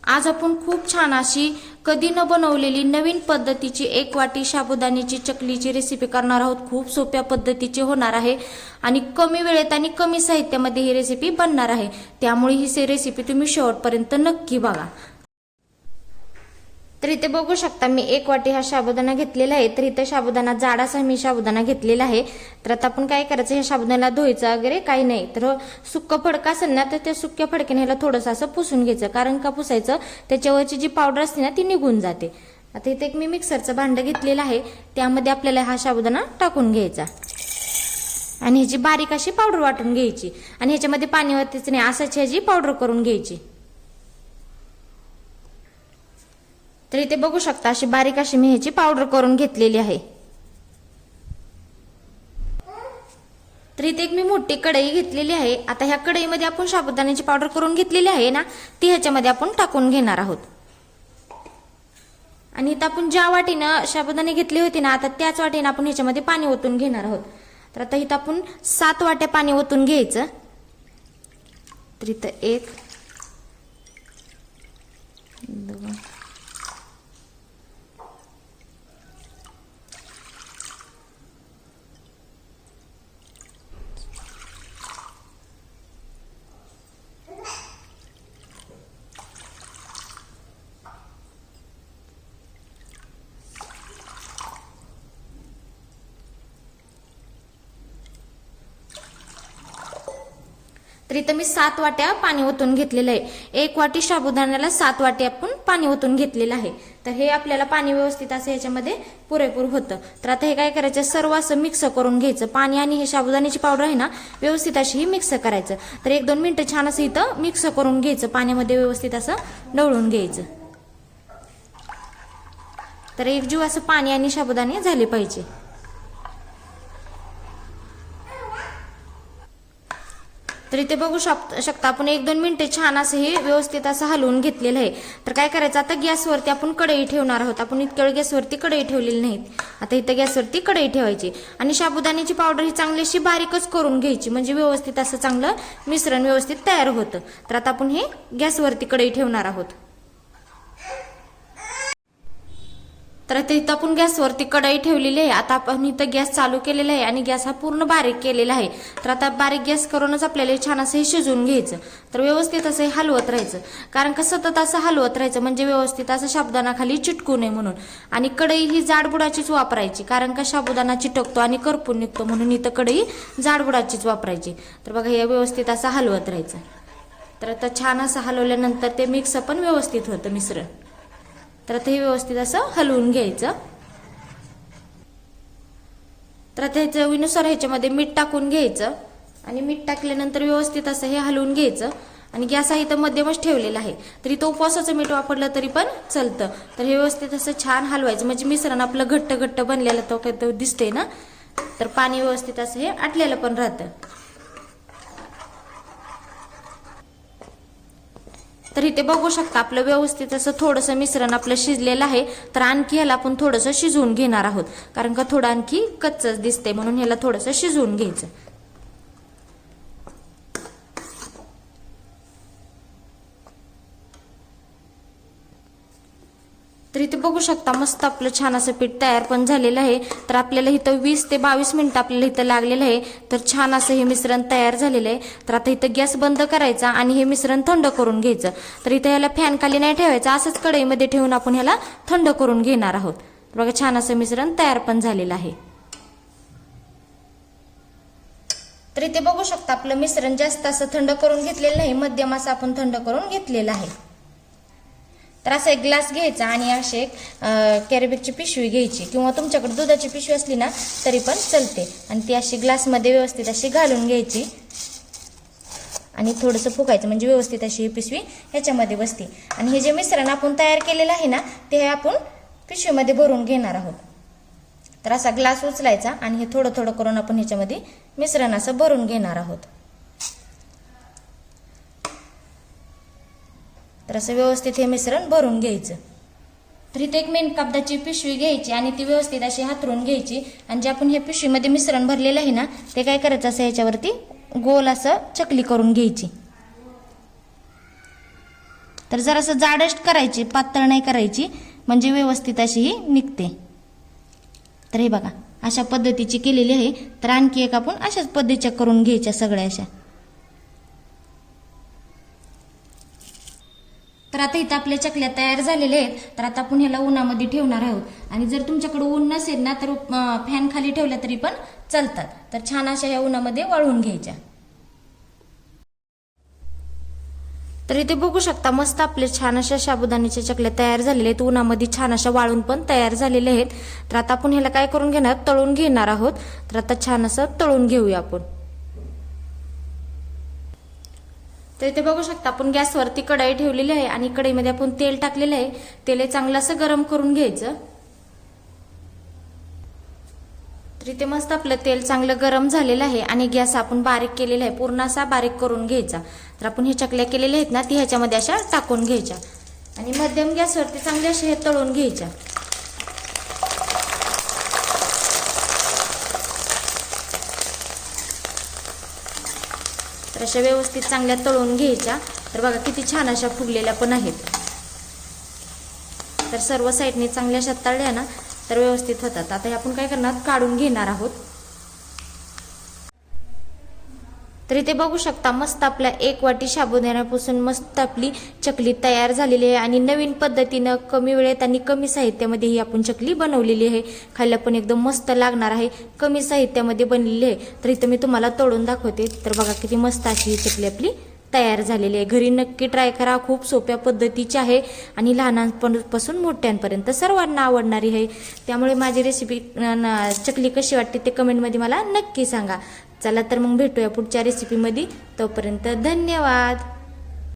आज आपण खूप छान अशी कधी न बनवलेली नवीन पद्धतीची 1 वाटी साबुदाण्याची चकलीची रेसिपी करणार आहोत। खूप सोप्या पद्धतीची होणार आहे आणि कमी वेळेत आणि कमी साहित्यामध्ये ही रेसिपी बनणार आहे। त्यामुळे ही रेसिपी तुम्ही शेवटपर्यंत नक्की बघा। तर इथे बघू शकता मी 1 वाटी हा साबुदाणा घेतलेला आहे। तर इथे साबुदाणा जाडासा मी साबुदाणा घेतलेला आहे। तर आता आपण काय करायचं, ह्या साबुदाण्याला धुवायचं वगैरे काही नाही। तर सुक्क फडका असेल ना तर त्या सुक्या फडक्याने ह्याला थोडंसं असं पुसून घ्यायचं, कारण का पुसायचं, त्याच्यावरची जी पावडर असते ना ती निघून जाते। आता इथे एक मी मिक्सरचं भांडं घेतलेलं आहे, त्यामध्ये आपल्याला हा साबुदाणा टाकून घ्यायचा आणि ह्याची बारीक अशी पावडर वाटून घ्यायची आणि ह्याच्यामध्ये पाणी वतायचं नाही, असाच ह्याची पावडर करून घ्यायची। तर इथे बघू शकता अशी बारीक अशी मी ह्याची पावडर करून घेतलेली आहे। तर इथे एक मी मोठी कढई घेतलेली आहे। आता ह्या कढईमध्ये आपण साबुदाण्याची पावडर करून घेतलेली आहे ना, ती ह्याच्यामध्ये आपण टाकून घेणार आहोत। आणि इथं आपण ज्या वाटीनं साबुदाणे घेतले होते ना, आता त्याच वाटीनं आपण ह्याच्यामध्ये पाणी ओतून घेणार आहोत। तर आता इथं आपण 7 वाट्या पाणी ओतून घ्यायचं। तर इथं 1 2 तर इथं मी 7 वाट्या पाणी ओतून घेतलेलं आहे। 1 वाटी साबुदाण्याला 7 वाटी आपण पाणी ओतून घेतलेलं आहे। तर हे आपल्याला पाणी व्यवस्थित असं ह्याच्यामध्ये पुरेपूर होतं। तर आता हे काय करायचं, सर्व असं मिक्स करून घ्यायचं। पाणी आणि हे साबुदाण्याची पावडर आहे ना, व्यवस्थित अशी ही मिक्स करायचं। तर 1-2 मिनिटं छान असं इथं मिक्स करून घ्यायचं, पाण्यामध्ये व्यवस्थित असं ढवळून घ्यायचं। तर एकजीव असं पाणी आणि साबुदाणे झाले पाहिजे। तर इथे बघू शकता आपण 1-2 मिनिटे छान असं हे व्यवस्थित असं हलवून घेतलेलं आहे। तर काय करायचं, आता गॅसवरती आपण कढई ठेवणार आहोत। आपण इतक्या वेळ गॅसवरती कढई ठेवलेली नाही, आता इथं गॅसवरती कढई ठेवायची आणि साबुदाण्याची पावडर ही चांगली अशी बारीकच करून घ्यायची, म्हणजे व्यवस्थित असं चांगलं मिश्रण व्यवस्थित तयार होतं। तर आता आपण हे गॅसवरती कढई ठेवणार आहोत। तर आता इथं आपण गॅसवरती कढई ठेवलेली आहे। आता आपण इथं गॅस चालू केलेला आहे आणि गॅस हा पूर्ण बारीक केलेला आहे। तर आता बारीक गॅस करूनच आपल्याला छान असं हे शिजवून घ्यायचं। तर व्यवस्थित असं हलवत राहायचं, कारण का सतत असं हलवत राहायचं म्हणजे व्यवस्थित असं साबुदाणा खाली चिटकू नये म्हणून। आणि कढई ही जाडबुडाचीच वापरायची, कारण का साबुदाणा चिटकतो आणि करपून निघतो, म्हणून इथं कढई जाडबुडाचीच वापरायची। तर बघा हे व्यवस्थित असं हलवत राहायचं। तर आता छान असं हलवल्यानंतर ते मिक्स पण व्यवस्थित होतं मिश्रण। तर आता हे व्यवस्थित असं हलवून घ्यायचं। तर आता चवीनुसार ह्याच्यामध्ये मीठ टाकून घ्यायचं आणि मीठ टाकल्यानंतर व्यवस्थित असं हे हलवून घ्यायचं आणि गॅस हा इथं मध्यमच ठेवलेला आहे। तरी तो उपवासाचं मीठ वापरलं तरी पण चालतं। तर हे व्यवस्थित असं छान हलवायचं, म्हणजे मिश्रण आपलं घट्ट घट्ट बनलेलं तो दिसतंय ना, तर पाणी व्यवस्थित असं हे आटलेलं पण राहतं। तर इथे बघू शकता आपलं व्यवस्थित असं थोडंसं मिश्रण आपलं शिजलेलं आहे। तर आणखी ह्याला आपण थोडंसं शिजवून घेणार आहोत, कारण का थोडं आणखी कच्चच दिसते, म्हणून ह्याला थोडंसं शिजवून घ्यायचं। तर इथे बघू शकता मस्त आपलं छान असं पीठ तयार पण झालेलं आहे। तर आपल्याला इथं 20 ते 22 मिनिटं आपल्याला इथं लागलेलं आहे। तर छान असं हे मिश्रण तयार झालेलं आहे। तर आता इथं गॅस बंद करायचा आणि हे मिश्रण थंड करून घ्यायचं। तर इथं ह्याला फॅन खाली नाही ठेवायचं, असंच कढईमध्ये ठेवून आपण ह्याला थंड करून घेणार आहोत। बघा छान असं मिश्रण तयार पण झालेलं आहे। तर इथे बघू शकता आपलं मिश्रण जास्त असं थंड करून घेतलेलं नाही, मध्यम असं आपण थंड करून घेतलेलं आहे। तर असा एक ग्लास घ्यायचा आणि अशी एक कॅरीबॅगची पिशवी घ्यायची, किंवा तुमच्याकडे दुधाची पिशवी असली ना तरी पण चालते, आणि ती अशी ग्लासमध्ये व्यवस्थित अशी घालून घ्यायची आणि थोडंसं फुकायचं, म्हणजे व्यवस्थित अशी ही पिशवी ह्याच्यामध्ये बसते। आणि हे जे मिश्रण आपण तयार केलेलं आहे ना, ते आपण पिशवीमध्ये भरून घेणार आहोत। तर असा ग्लास उचलायचा आणि हे थोडं थोडं करून आपण ह्याच्यामध्ये मिश्रण असं भरून घेणार आहोत। तर असं व्यवस्थित हे मिश्रण भरून घ्यायचं। तर इथे एक मेन कापडाची पिशवी घ्यायची आणि ती व्यवस्थित अशी हातरून घ्यायची, आणि जे आपण हे पिशवीमध्ये मिश्रण भरलेलं आहे ना, ते काय करायचं, असं ह्याच्यावरती गोल असं चकली करून घ्यायची। तर जरासं जाडच करायची, पातळ नाही करायची, म्हणजे व्यवस्थित अशी ही निघते. तर हे बघा अशा पद्धतीची केलेली आहे. तर आणखी एक आपण अशाच पद्धतीच्या करून घ्यायच्या सगळ्या अशा. तर आता इथं आपल्या चकल्या तयार झालेल्या आहेत. तर आता आपण ह्याला उन्हामध्ये ठेवणार आहोत. आणि जर तुमच्याकडे ऊन नसेल ना तर फॅन खाली ठेवल्या तरी पण चालतात. तर छान अशा ह्या उन्हामध्ये वाळवून घ्यायच्या. तर इथे बघू शकता मस्त आपले छान अशा साबुदाण्याच्या चकल्या तयार झालेल्या आहेत. उन्हामध्ये छान अशा वाळून पण तयार झालेल्या आहेत. तर आता आपण ह्याला काय करून घेणार, तळून घेणार आहोत. तर आता छान असं तळून घेऊया आपण. तर इथे बघू शकता आपण गॅसवरती कढई ठेवलेली आहे आणि कढईमध्ये आपण तेल टाकलेलं आहे. तेल चांगलं असं गरम करून घ्यायचं. तर इथे मस्त आपलं तेल चांगलं गरम झालेलं आहे आणि गॅस आपण बारीक केलेला आहे, पूर्ण असा बारीक करून घ्यायचा. तर आपण हे चकल्या केलेल्या आहेत ना ती ह्याच्यामध्ये अशा टाकून घ्यायच्या आणि मध्यम गॅसवरती चांगले असे हे तळून घ्यायच्या. तर अशा व्यवस्थित चांगल्या तळून घ्यायच्या. तर बघा किती छान अशा फुगलेल्या पण आहेत. तर सर्व साईडने चांगल्या अशा तळल्या ना तर व्यवस्थित होतात. आता हे आपण काय करणार, काढून घेणार आहोत. तर इथे बघू शकता मस्त आपल्या 1 वाटी साबुदाण्यापासून मस्त आपली चकली तयार झालेली आहे आणि नवीन पद्धतीनं कमी वेळेत आणि कमी साहित्यामध्ये ही आपण चकली बनवलेली आहे. खायला पण एकदम मस्त लागणार आहे, कमी साहित्यामध्ये बनलेली आहे. तर इथे मी तुम्हाला तळून दाखवते. तर बघा किती मस्त अशी ही चकली आपली तयार झालेली आहे. घरी नक्की ट्राय करा, खूप सोप्या पद्धतीची आहे आणि लहानांपासून मोठ्यांपर्यंत सर्वांना आवडणारी आहे. त्यामुळे माझी रेसिपी चकली कशी वाटते ते कमेंटमध्ये मला नक्की सांगा. चला तर मग भेटूया पुढच्या रेसिपीमध्ये. तोपर्यंत धन्यवाद.